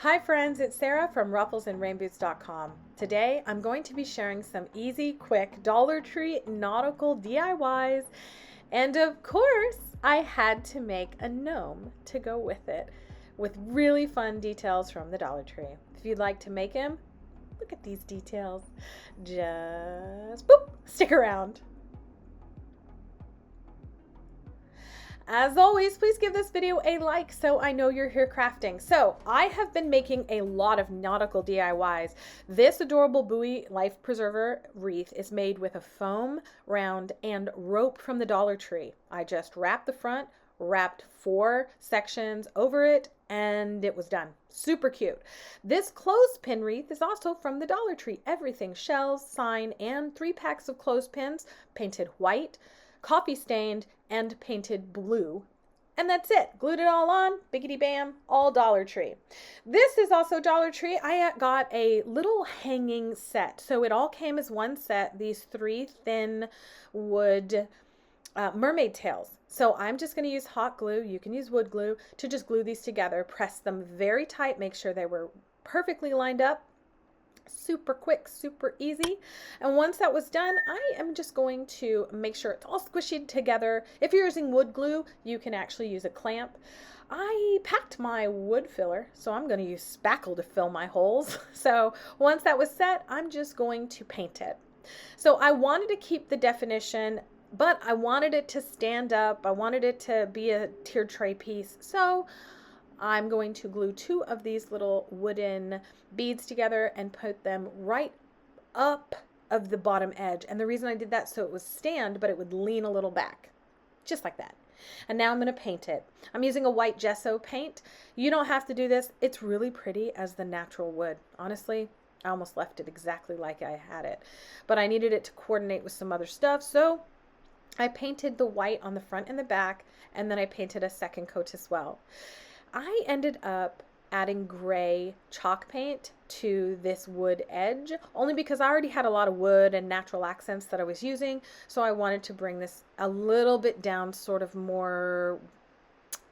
Hi friends, it's Sarah from rufflesandrainboots.com. Today I'm going to be sharing some easy, quick Dollar Tree nautical DIYs, and of course I had to make a gnome to go with it with really fun details from the Dollar Tree. If you'd like to make him, look at these details. Just boop, stick around. As always, please give this video a like so I know you're here crafting. So I have been making a lot of nautical DIYs. This adorable buoy life preserver wreath is made with a foam round and rope from the Dollar Tree. I just wrapped the front, wrapped 4 sections over it, and it was done. Super cute. This clothespin wreath is also from the Dollar Tree. Everything, shells, sign, and 3 packs of clothespins painted white, coffee stained, and painted blue. And that's it. Glued it all on, biggity bam, all Dollar Tree. This is also Dollar Tree. I got a little hanging set. So it all came as one set, these 3 thin wood mermaid tails. So I'm just going to use hot glue, you can use wood glue, to just glue these together, press them very tight, make sure they were perfectly lined up. Super quick, super easy. And once that was done, I am just going to make sure it's all squishy together. If you're using wood glue, you can actually use a clamp. I packed my wood filler, so I'm going to use spackle to fill my holes. So once that was set, I'm just going to paint it. So I wanted to keep the definition, but I wanted it to stand up. I wanted it to be a tiered tray piece. So I'm going to glue 2 of these little wooden beads together and put them right up of the bottom edge. And the reason I did that so it would stand, but it would lean a little back, just like that. And now I'm going to paint it. I'm using a white gesso paint. You don't have to do this. It's really pretty as the natural wood. Honestly, I almost left it exactly like I had it, but I needed it to coordinate with some other stuff. So I painted the white on the front and the back, and then I painted a second coat as well. I ended up adding gray chalk paint to this wood edge only because I already had a lot of wood and natural accents that I was using, so I wanted to bring this a little bit down, sort of more,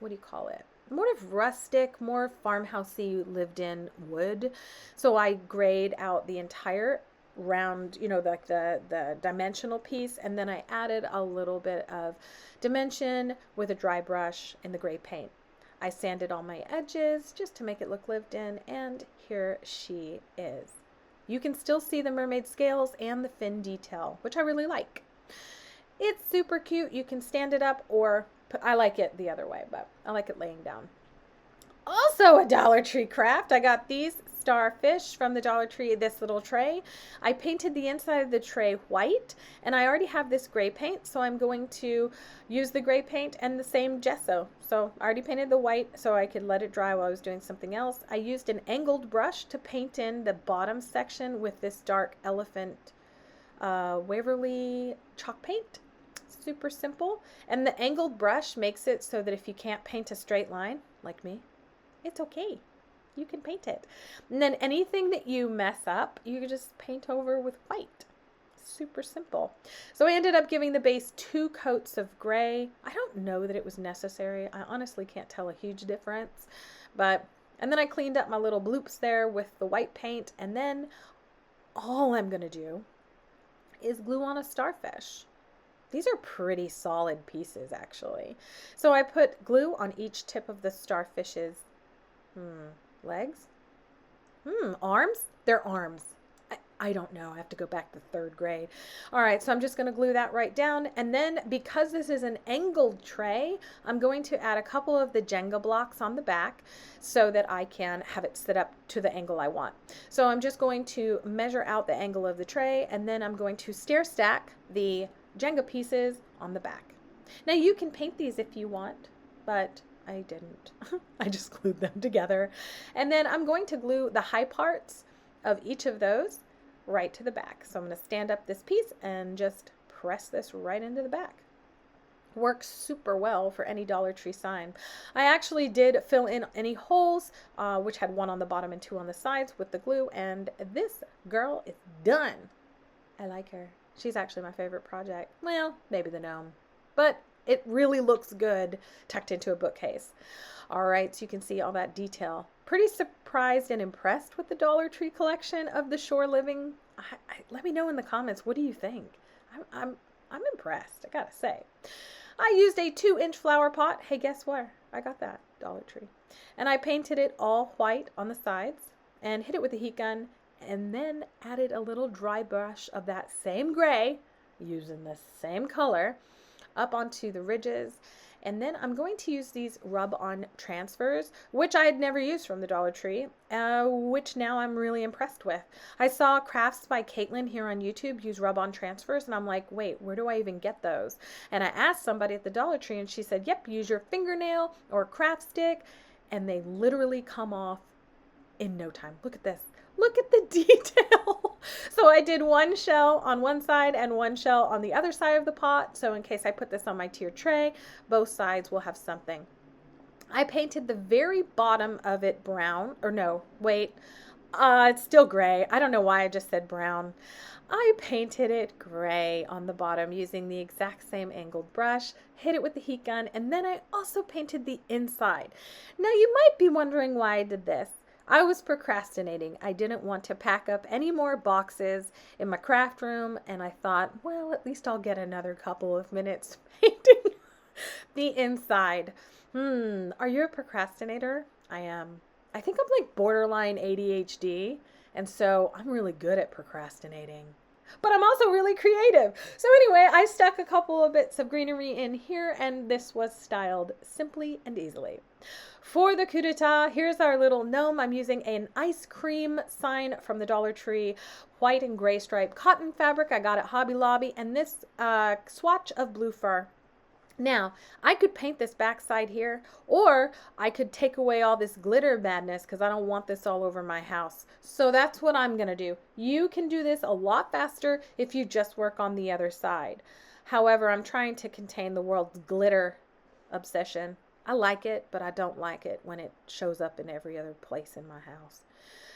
what do you call it, more of rustic, more farmhousey, lived in wood. So I grayed out the entire round, like the dimensional piece, and then I added a little bit of dimension with a dry brush in the gray paint. I sanded all my edges just to make it look lived in, and here she is. You can still see the mermaid scales and the fin detail, which I really like. It's super cute. You can stand it up, or I like it the other way, but I like it laying down. Also a Dollar Tree craft. I got these Starfish from the Dollar Tree, this little tray. I painted the inside of the tray white, and I already have this gray paint, so I'm going to use the gray paint and the same gesso. So I already painted the white so I could let it dry while I was doing something else. I used an angled brush to paint in the bottom section with this dark elephant Waverly chalk paint. Super simple. And the angled brush makes it so that if you can't paint a straight line, like me, it's okay. You can paint it. And then anything that you mess up, you can just paint over with white. Super simple. So I ended up giving the base 2 coats of gray. I don't know that it was necessary. I honestly can't tell a huge difference. And then I cleaned up my little bloops there with the white paint. And then all I'm going to do is glue on a starfish. These are pretty solid pieces, actually. So I put glue on each tip of the starfish's legs? Arms? They're arms. I don't know. I have to go back to 3rd grade. All right, so I'm just going to glue that right down. And then because this is an angled tray, I'm going to add a couple of the Jenga blocks on the back so that I can have it sit up to the angle I want. So I'm just going to measure out the angle of the tray, and then I'm going to stair stack the Jenga pieces on the back. Now you can paint these if you want, but I didn't. I just glued them together. And then I'm going to glue the high parts of each of those right to the back. So I'm going to stand up this piece and just press this right into the back. Works super well for any Dollar Tree sign. I actually did fill in any holes, which had 1 on the bottom and 2 on the sides with the glue, and this girl is done. I like her. She's actually my favorite project. Well, maybe the gnome, but it really looks good tucked into a bookcase. All right, so you can see all that detail. Pretty surprised and impressed with the Dollar Tree collection of the shore living. Let me know in the comments, what do you think? I'm impressed, I gotta say. I used a 2-inch flower pot. Hey, guess where? I got that, Dollar Tree. And I painted it all white on the sides and hit it with a heat gun, and then added a little dry brush of that same gray, using the same color, up onto the ridges. And then I'm going to use these rub-on transfers, which I had never used from the Dollar Tree, which now I'm really impressed with. I saw Crafts by Caitlin here on YouTube use rub-on transfers, and I'm like, wait, where do I even get those? And I asked somebody at the Dollar Tree, and she said, yep, use your fingernail or craft stick, and they literally come off in no time. Look at this. Look at the detail. So I did one shell on one side and one shell on the other side of the pot. So in case I put this on my tier tray, both sides will have something. I painted the very bottom of it brown, or no, wait, it's still gray. I don't know why I just said brown. I painted it gray on the bottom using the exact same angled brush, hit it with the heat gun, and then I also painted the inside. Now you might be wondering why I did this. I was procrastinating. I didn't want to pack up any more boxes in my craft room, and I thought, well, at least I'll get another couple of minutes painting the inside. Are you a procrastinator? I am. I think I'm like borderline ADHD, and so I'm really good at procrastinating. But I'm also really creative. So anyway, I stuck a couple of bits of greenery in here, and this was styled simply and easily. For the coup d'etat, here's our little gnome. I'm using an ice cream sign from the Dollar Tree, white and gray striped cotton fabric I got at Hobby Lobby, and this swatch of blue fur. Now, I could paint this backside here, or I could take away all this glitter madness because I don't want this all over my house. So that's what I'm going to do. You can do this a lot faster if you just work on the other side. However, I'm trying to contain the world's glitter obsession. I like it, but I don't like it when it shows up in every other place in my house.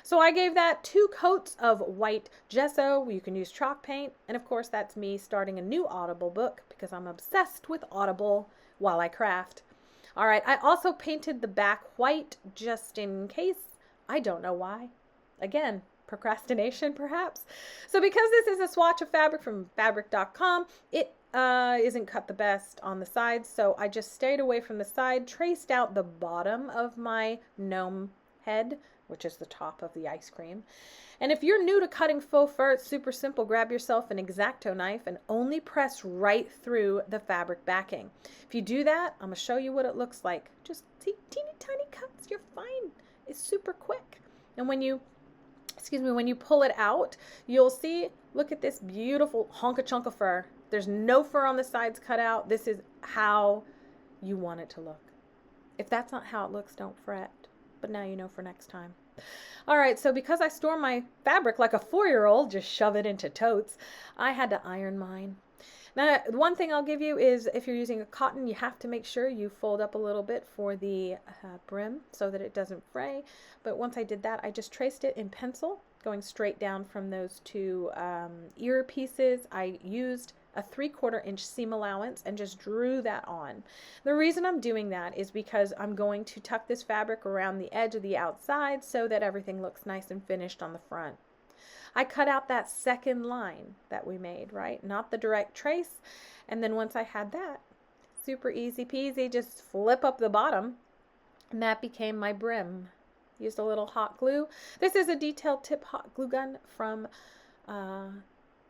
So I gave that 2 coats of white gesso. You can use chalk paint. And of course, that's me starting a new Audible book because I'm obsessed with Audible while I craft. All right, I also painted the back white just in case. I don't know why. Again, procrastination perhaps. So because this is a swatch of fabric from fabric.com, it isn't cut the best on the sides. So I just stayed away from the side, traced out the bottom of my gnome head, which is the top of the ice cream. And if you're new to cutting faux fur, it's super simple. Grab yourself an X-Acto knife and only press right through the fabric backing. If you do that, I'm going to show you what it looks like. Just see, teeny tiny cuts, you're fine. It's super quick. And when you pull it out, you'll see, look at this beautiful honka chunk of fur. There's no fur on the sides cut out. This is how you want it to look. If that's not how it looks, don't fret. But now you know for next time. All right, so because I store my fabric like a 4-year-old, just shove it into totes, I had to iron mine. Now, one thing I'll give you is if you're using a cotton, you have to make sure you fold up a little bit for the brim so that it doesn't fray. But once I did that, I just traced it in pencil, going straight down from those 2 ear pieces. I used a 3/4 inch seam allowance and just drew that on. The reason I'm doing that is because I'm going to tuck this fabric around the edge of the outside so that everything looks nice and finished on the front. I cut out that second line that we made, right? Not the direct trace. And then once I had that, super easy peasy, just flip up the bottom, and that became my brim. Used a little hot glue. This is a detailed tip hot glue gun from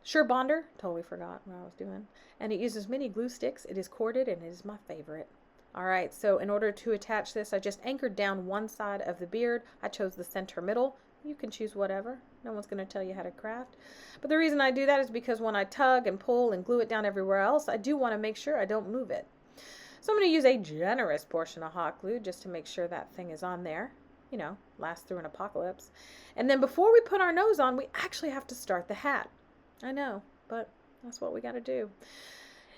Sure Bonder. Totally forgot what I was doing. And it uses mini glue sticks. It is corded and it is my favorite. All right, so in order to attach this, I just anchored down one side of the beard. I chose the center middle. You can choose whatever. No one's going to tell you how to craft. But the reason I do that is because when I tug and pull and glue it down everywhere else, I do want to make sure I don't move it. So I'm going to use a generous portion of hot glue just to make sure that thing is on there. You know, last through an apocalypse. And then before we put our nose on, we actually have to start the hat. I know, but that's what we got to do.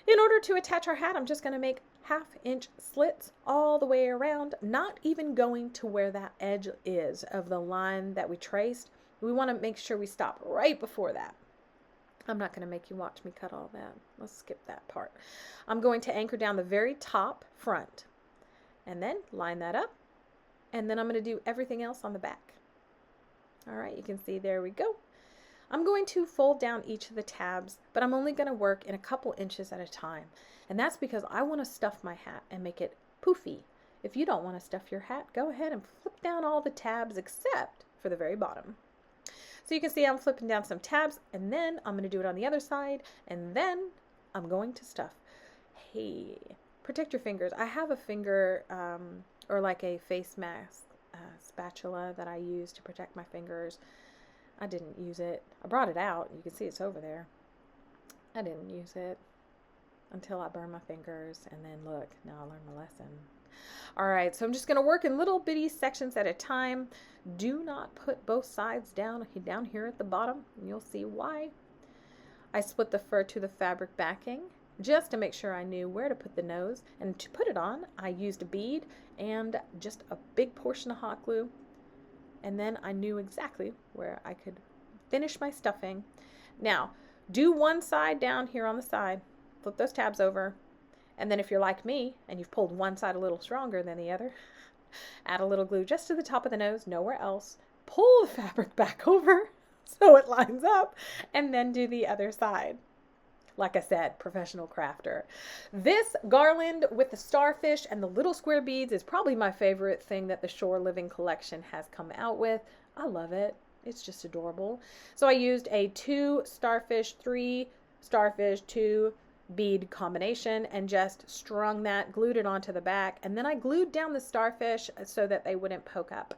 In order to attach our hat, I'm just going to make 1/2 inch slits all the way around, not even going to where that edge is of the line that we traced. We want to make sure we stop right before that. I'm not going to make you watch me cut all that. Let's skip that part. I'm going to anchor down the very top front and then line that up. And then I'm going to do everything else on the back. All right, you can see there we go. I'm going to fold down each of the tabs, but I'm only going to work in a couple inches at a time. And that's because I want to stuff my hat and make it poofy. If you don't want to stuff your hat, go ahead and flip down all the tabs except for the very bottom. So you can see I'm flipping down some tabs, and then I'm going to do it on the other side, and then I'm going to stuff. Hey, protect your fingers. I have a finger or like a face mask spatula that I use to protect my fingers. I didn't use it. I brought it out. You can see it's over there. I didn't use it until I burned my fingers, and then look, now I learned my lesson. All right, so I'm just going to work in little bitty sections at a time. Do not put both sides down here at the bottom, and you'll see why. I split the fur to the fabric backing just to make sure I knew where to put the nose. And to put it on, I used a bead and just a big portion of hot glue. And then I knew exactly where I could finish my stuffing. Now, do one side down here on the side. Flip those tabs over. And then if you're like me and you've pulled one side a little stronger than the other, add a little glue just to the top of the nose, nowhere else. Pull the fabric back over so it lines up, and then do the other side. Like I said, professional crafter. This garland with the starfish and the little square beads is probably my favorite thing that the Shore Living collection has come out with. I love it. It's just adorable. So I used a 2 starfish, 3 starfish, 2 bead combination and just strung that, glued it onto the back, and then I glued down the starfish so that they wouldn't poke up.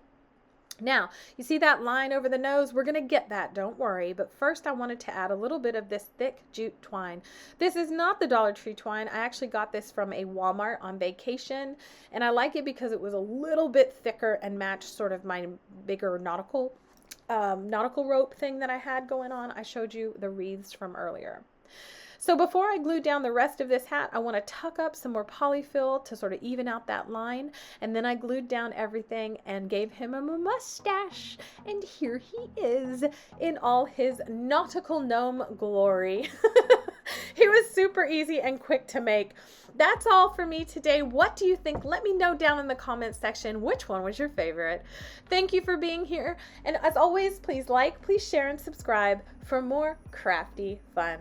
Now, you see that line over the nose? We're going to get that, don't worry. But first I wanted to add a little bit of this thick jute twine. This is not the Dollar Tree twine. I actually got this from a Walmart on vacation, and I like it because it was a little bit thicker and matched sort of my bigger nautical rope thing that I had going on. I showed you the wreaths from earlier. So before I glue down the rest of this hat, I want to tuck up some more polyfill to sort of even out that line. And then I glued down everything and gave him a mustache. And here he is in all his nautical gnome glory. It was super easy and quick to make. That's all for me today. What do you think? Let me know down in the comments section which one was your favorite. Thank you for being here. And as always, please like, please share, and subscribe for more crafty fun.